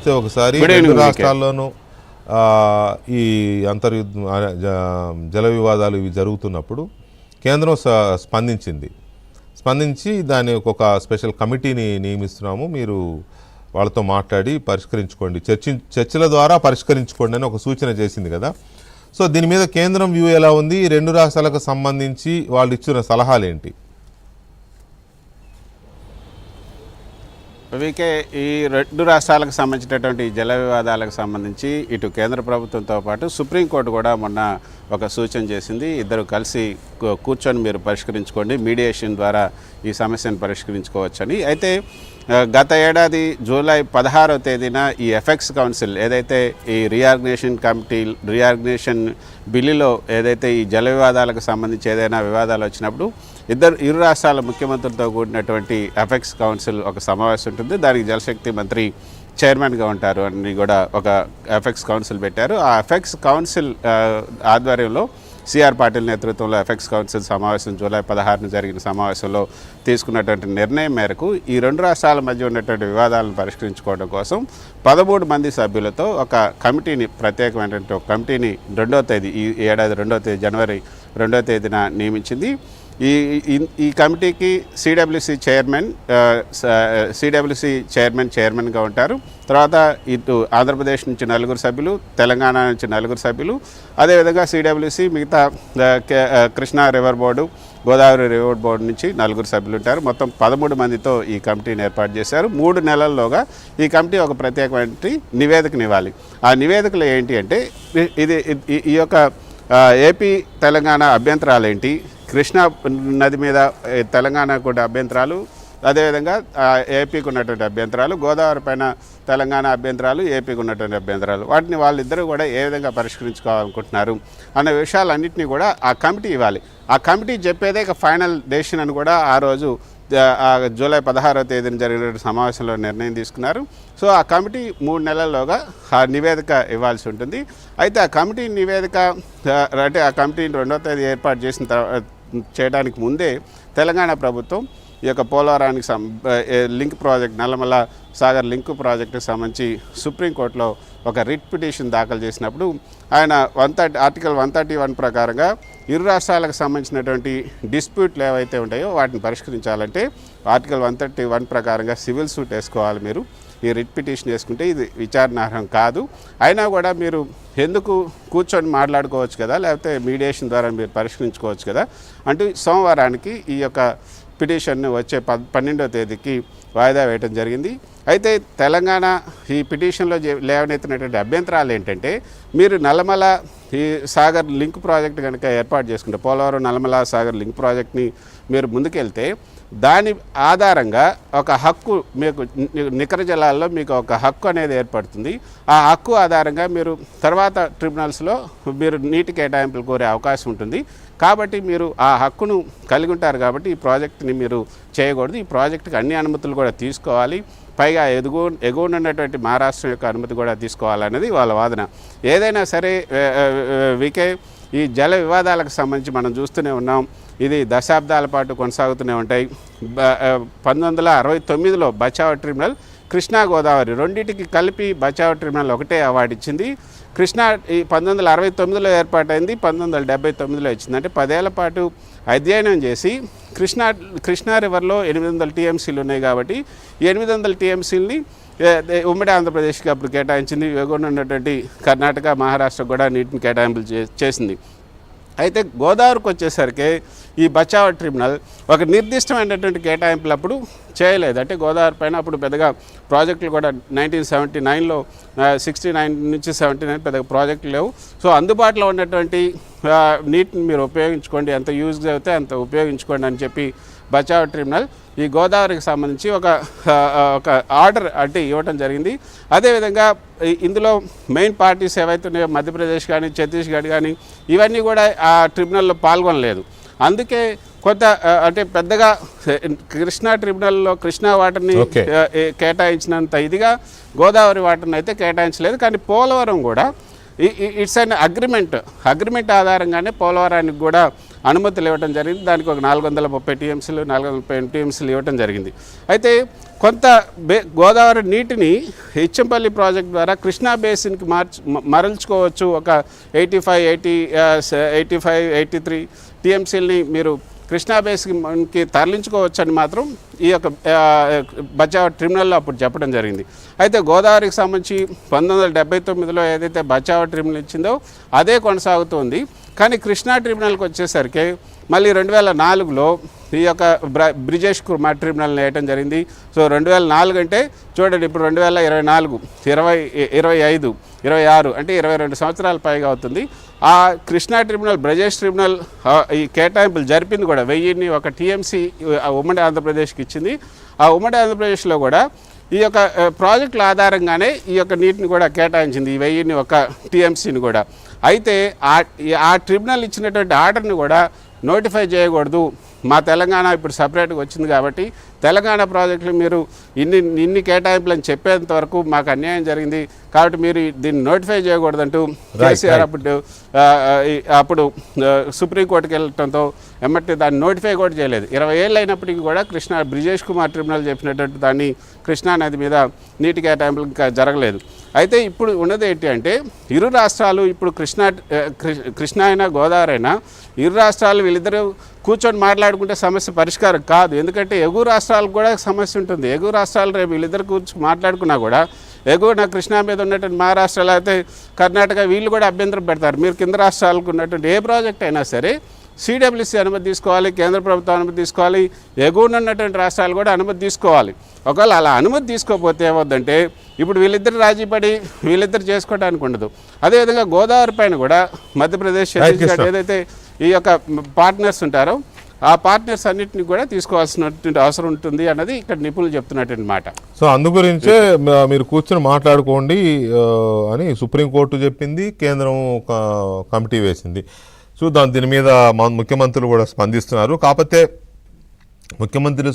చూస్తే ఒకసారి రెండు రాష్ట్రాల్లోనూ ఈ జల వివాదాలు ఇవి జరుగుతున్నప్పుడు కేంద్రం స్పందించి దాని ఒక స్పెషల్ కమిటీని నియమిస్తున్నాము, మీరు వాళ్ళతో మాట్లాడి పరిష్కరించుకోండి, చర్చల ద్వారా పరిష్కరించుకోండి అని ఒక సూచన చేసింది కదా. సో దీని మీద కేంద్రం వ్యూ ఎలా ఉంది, రెండు రాష్ట్రాలకు సంబంధించి వాళ్ళు ఇచ్చిన సలహాలు ఏంటి? వీకే ఈ రెండు రాష్ట్రాలకు సంబంధించినటువంటి జల వివాదాలకు సంబంధించి ఇటు కేంద్ర ప్రభుత్వంతో పాటు సుప్రీంకోర్టు కూడా మొన్న ఒక సూచన చేసింది. ఇద్దరు కలిసి కూర్చొని మీరు పరిష్కరించుకోండి, మీడియేషన్ ద్వారా ఈ సమస్యను పరిష్కరించుకోవచ్చని. అయితే గత ఏడాది జూలై 16వ తేదీన ఈ ఎఫెక్స్ కౌన్సిల్ ఏదైతే ఈ రీఆర్గనైజేషన్ బిల్లులో ఏదైతే ఈ జల వివాదాలకు సంబంధించి ఏదైనా వివాదాలు వచ్చినప్పుడు ఇరు రాష్ట్రాల ముఖ్యమంత్రులతో కూడినటువంటి ఎఫెక్స్ కౌన్సిల్ ఒక సమావేశం ఉంటుంది. దానికి జలశక్తి మంత్రి చైర్మన్గా ఉంటారు అని కూడా ఒక ఎఫెక్స్ కౌన్సిల్ పెట్టారు. ఆ ఎఫెక్స్ కౌన్సిల్ ఆధ్వర్యంలో సిఆర్ పాటిల్ నేతృత్వంలో ఎఫెక్స్ కౌన్సిల్ సమావేశం జూలై 16న జరిగిన సమావేశంలో తీసుకున్నటువంటి నిర్ణయం మేరకు ఈ రెండు రాష్ట్రాల మధ్య ఉన్నటువంటి వివాదాలను పరిష్కరించుకోవడం కోసం 13 మంది సభ్యులతో ఒక కమిటీని, ప్రత్యేకమైనటువంటి ఒక కమిటీని ఈ ఏడాది 2వ తేదీ జనవరి 2వ తేదీన నియమించింది. ఈ కమిటీకి సిడబ్ల్యూసి చైర్మన్గా ఉంటారు. తర్వాత ఇటు ఆంధ్రప్రదేశ్ నుంచి 4 సభ్యులు, తెలంగాణ నుంచి 4 సభ్యులు, అదేవిధంగా సిడబ్ల్యూసి మిగతా Krishna river board, Godavari river board నుంచి 4 సభ్యులు ఉంటారు. మొత్తం 13 మందితో ఈ కమిటీని ఏర్పాటు చేశారు. 3 నెలల్లోగా ఈ కమిటీ ఒక ప్రత్యేకమైన నివేదికనివ్వాలి. ఆ నివేదికలు ఏంటి అంటే ఈ యొక్క ఏపీ తెలంగాణ అభ్యంతరాలు ఏంటి, కృష్ణా నది మీద తెలంగాణకు కూడా అభ్యంతరాలు, అదేవిధంగా ఏపీకి ఉన్నటువంటి అభ్యంతరాలు, గోదావరి పైన తెలంగాణ అభ్యంతరాలు, ఏపీకి ఉన్నటువంటి అభ్యంతరాలు, వాటిని వాళ్ళిద్దరూ కూడా ఏ విధంగా పరిష్కరించుకోవాలనుకుంటున్నారు అనే విషయాలన్నింటినీ కూడా ఆ కమిటీ ఇవ్వాలి. ఆ కమిటీ చెప్పేదే ఇక ఫైనల్ డెసిషన్ అని కూడా ఆ రోజు జూలై 16వ తేదీన జరిగిన సమావేశంలో నిర్ణయం తీసుకున్నారు. సో ఆ కమిటీ 3 నెలల్లోగా ఆ నివేదిక ఇవ్వాల్సి ఉంటుంది. అయితే ఆ కమిటీ నివేదిక అంటే ఆ కమిటీని 2వ తేదీ ఏర్పాటు చేయడానికి ముందే తెలంగాణ ప్రభుత్వం ఈ యొక్క పోలవరానికి link project, Nallamala Sagar link ప్రాజెక్టుకు సంబంధించి సుప్రీంకోర్టులో ఒక రిట్ పిటిషన్ దాఖలు చేసినప్పుడు ఆయన ఆర్టికల్ 131 ప్రకారంగా ఇరు రాష్ట్రాలకు సంబంధించినటువంటి డిస్ప్యూట్లు ఏవైతే ఉంటాయో వాటిని పరిష్కరించాలంటే ఆర్టికల్ 131 ప్రకారంగా సివిల్ సూట్ వేసుకోవాలి. మీరు ఈ రిట్ పిటిషన్ వేసుకుంటే ఇది విచారణార్హం కాదు. అయినా కూడా మీరు ఎందుకు కూర్చొని మాట్లాడుకోవచ్చు కదా, లేకపోతే మీడియేషన్ ద్వారా మీరు పరిష్కరించుకోవచ్చు కదా అంటూ సోమవారానికి ఈ యొక్క పిటిషన్ను వచ్చే 12వ తేదీకి వాయిదా వేయడం జరిగింది. అయితే తెలంగాణ ఈ పిటిషన్లో లేవనెత్తినటువంటి అభ్యంతరాలు ఏంటంటే, మీరు నల్లమల ఈ సాగర్ లింక్ ప్రాజెక్ట్ కనుక ఏర్పాటు చేసుకుంటే, పోలవరం నల్లమల సాగర్ లింక్ ప్రాజెక్ట్ని మీరు ముందుకెళ్తే దాని ఆధారంగా ఒక హక్కు మీకు నికర జలాల్లో మీకు ఒక హక్కు అనేది ఏర్పడుతుంది. ఆ హక్కు ఆధారంగా మీరు తర్వాత ట్రిబ్యునల్స్లో మీరు నీటి కేటాయింపులు కోరే అవకాశం ఉంటుంది. కాబట్టి మీరు ఆ హక్కును కలిగి ఉంటారు. కాబట్టి ఈ ప్రాజెక్టుని మీరు చేయకూడదు. ఈ ప్రాజెక్టుకి అన్ని అనుమతులు కూడా తీసుకోవాలి. పైగా ఎగువన ఉన్నటువంటి మహారాష్ట్ర యొక్క అనుమతి కూడా తీసుకోవాలనేది వాళ్ళ వాదన. ఏదైనా సరే వీకే ఈ జల వివాదాలకు సంబంధించి మనం చూస్తూనే ఉన్నాం. ఇది దశాబ్దాల పాటు కొనసాగుతూనే ఉంటాయి. 1969లో బచావ్ ట్రిబ్యునల్ కృష్ణా గోదావరి రెండింటికి కలిపి బచావ్ ట్రిబ్యునల్ ఒకటే అవార్డు ఇచ్చింది. కృష్ణా ఈ 1969లో ఏర్పాటైంది, 1979లో ఇచ్చింది. అంటే 10 ఏళ్ల పాటు అధ్యయనం చేసి కృష్ణా రివర్లో 800 టీఎంసీలు ఉన్నాయి కాబట్టి ఈ 800 టీఎంసీలని ఉమ్మడి ఆంధ్రప్రదేశ్కి అప్పుడు కేటాయించింది. ఎగువన ఉన్నటువంటి కర్ణాటక, మహారాష్ట్ర కూడా నీటిని కేటాయింపులు చేసింది. అయితే గోదావరికి వచ్చేసరికి ఈ బచావ్ ట్రిబ్యునల్ ఒక నిర్దిష్టమైనటువంటి కేటాయింపులు అప్పుడు చేయలేదు. అంటే గోదావరి పైన అప్పుడు పెద్దగా ప్రాజెక్టులు కూడా 1979లో 69 నుంచి 79 పెద్దగా ప్రాజెక్టులు లేవు. సో అందుబాటులో ఉన్నటువంటి నీటిని మీరు ఉపయోగించుకోండి, ఎంత యూజ్ అయితే అంత ఉపయోగించుకోండి అని చెప్పి బచావ్ ట్రిబ్యునల్ ఈ గోదావరికి సంబంధించి ఒక ఆర్డర్ అంటే ఇవ్వటం జరిగింది. అదేవిధంగా ఇందులో మెయిన్ పార్టీస్ ఏవైతే ఉన్నాయో మధ్యప్రదేశ్ కానీ, ఛత్తీస్గఢ్ కానీ ఇవన్నీ కూడా ఆ ట్రిబ్యునల్లో పాల్గొనలేదు. అందుకే కొంత అంటే పెద్దగా కృష్ణా ట్రిబ్యునల్లో కృష్ణా వాటర్ని కేటాయించినంత ఇదిగా గోదావరి వాటర్ని అయితే కేటాయించలేదు. కానీ పోలవరం కూడా ఇట్స్ అన్ అగ్రిమెంట్ ఆధారంగానే పోలవరానికి కూడా అనుమతులు ఇవ్వడం జరిగింది. దానికి ఒక 430 టీఎంసీలు 430 టీఎంసీలు ఇవ్వడం జరిగింది. అయితే కొంత గోదావరి నీటిని ఇచ్చంపల్లి ప్రాజెక్ట్ ద్వారా కృష్ణా బేసిన్కి మరల్చుకోవచ్చు. ఒక 83 టీఎంసీలని మీరు కృష్ణా బేసిన్కి తరలించుకోవచ్చు అని మాత్రం ఈ యొక్క బచావ్ ట్రిబ్యునల్లో అప్పుడు చెప్పడం జరిగింది. అయితే గోదావరికి సంబంధించి 1979లో ఏదైతే బచావ్ ట్రిబ్యునల్ ఇచ్చిందో అదే కొనసాగుతోంది. కానీ కృష్ణా ట్రిబ్యునల్కి వచ్చేసరికి మళ్ళీ 2004లో ఈ యొక్క బ్రిజేష్ కుమార్ ట్రిబ్యునల్ని వేయటం జరిగింది. సో 2004 అంటే చూడండి, ఇప్పుడు 2024, 25, 26 అంటే 22 సంవత్సరాల పైగా అవుతుంది. ఆ కృష్ణా ట్రిబ్యునల్, బ్రిజేష్ ట్రిబ్యునల్ ఈ కేటాయింపులు జరిపింది కూడా 1001 టీఎంసీ ఉమ్మడి ఆంధ్రప్రదేశ్కి ఇచ్చింది. ఆ ఉమ్మడి ఆంధ్రప్రదేశ్లో కూడా ఈ యొక్క ప్రాజెక్టుల ఆధారంగానే ఈ యొక్క నీటిని కూడా కేటాయించింది, ఈ 1001 టీఎంసీని కూడా. అయితే ఆ ట్రిబ్యునల్ ఇచ్చినటువంటి ఆర్డర్ని కూడా నోటిఫై చేయకూడదు. మా తెలంగాణ ఇప్పుడు సపరేట్గా వచ్చింది కాబట్టి తెలంగాణ ప్రాజెక్టులు మీరు ఇన్ని కేటాయింపులని చెప్పేంత వరకు మాకు అన్యాయం జరిగింది కాబట్టి మీరు దీన్ని నోటిఫై చేయకూడదంటూ కేసీఆర్ అప్పుడు సుప్రీంకోర్టుకి వెళ్ళటంతో ఎమ్మటి దాన్ని నోటిఫై కూడా చేయలేదు. 20 ఏళ్ళు అయినప్పటికీ కూడా బ్రిజేష్ కుమార్ ట్రిబ్యునల్ చెప్పినట్టు దాన్ని కృష్ణా నది మీద నీటి కేటాయింపులు ఇంకా జరగలేదు. అయితే ఇప్పుడు ఉన్నది ఏంటి అంటే ఇరు రాష్ట్రాలు ఇప్పుడు కృష్ణా అయినా గోదావరి అయినా ఇరు రాష్ట్రాలు వీళ్ళిద్దరూ కూర్చొని మాట్లాడుకుంటే సమస్య పరిష్కారం కాదు. ఎందుకంటే ఎగువ రాష్ట్రాలకు కూడా సమస్య ఉంటుంది. ఎగువ రాష్ట్రాలు రేపు వీళ్ళిద్దరు కూర్చొని మాట్లాడుకున్నా కూడా ఎగువన కృష్ణా మీద ఉన్నటువంటి మహారాష్ట్రలో అయితే కర్ణాటక వీళ్ళు కూడా అభ్యంతరం పెడతారు. మీరు కింద రాష్ట్రాలకు ఉన్నటువంటి ఏ ప్రాజెక్ట్ అయినా సరే సిడబ్ల్యూసీ అనుమతి తీసుకోవాలి, కేంద్ర ప్రభుత్వం అనుమతి తీసుకోవాలి, ఎగువన ఉన్నటువంటి రాష్ట్రాలు కూడా అనుమతి తీసుకోవాలి. ఒకవేళ అలా అనుమతి తీసుకోకపోతే ఏమవుద్దంటే ఇప్పుడు వీళ్ళిద్దరు రాజీపడి వీళ్ళిద్దరు చేసుకోవడానికి ఉండదు. అదేవిధంగా గోదావరి పైన కూడా మధ్యప్రదేశ్, ఛత్తీస్గఢ్ ఏదైతే ఈ యొక్క పార్ట్నర్స్ ఉంటారో ఆ పార్ట్నర్స్ అన్నింటినీ కూడా తీసుకోవాల్సినటువంటి అవసరం ఉంటుంది అన్నది ఇక్కడ నిపుణులు చెప్తున్నటువంటి మాట. సో అందు గురించే మీరు కూర్చొని మాట్లాడుకోండి అని సుప్రీంకోర్టు చెప్పింది, కేంద్రం ఒక కమిటీ వేసింది. సో దీని మీద ముఖ్యమంత్రులు కూడా స్పందిస్తున్నారు. కాకపోతే ముఖ్యమంత్రులు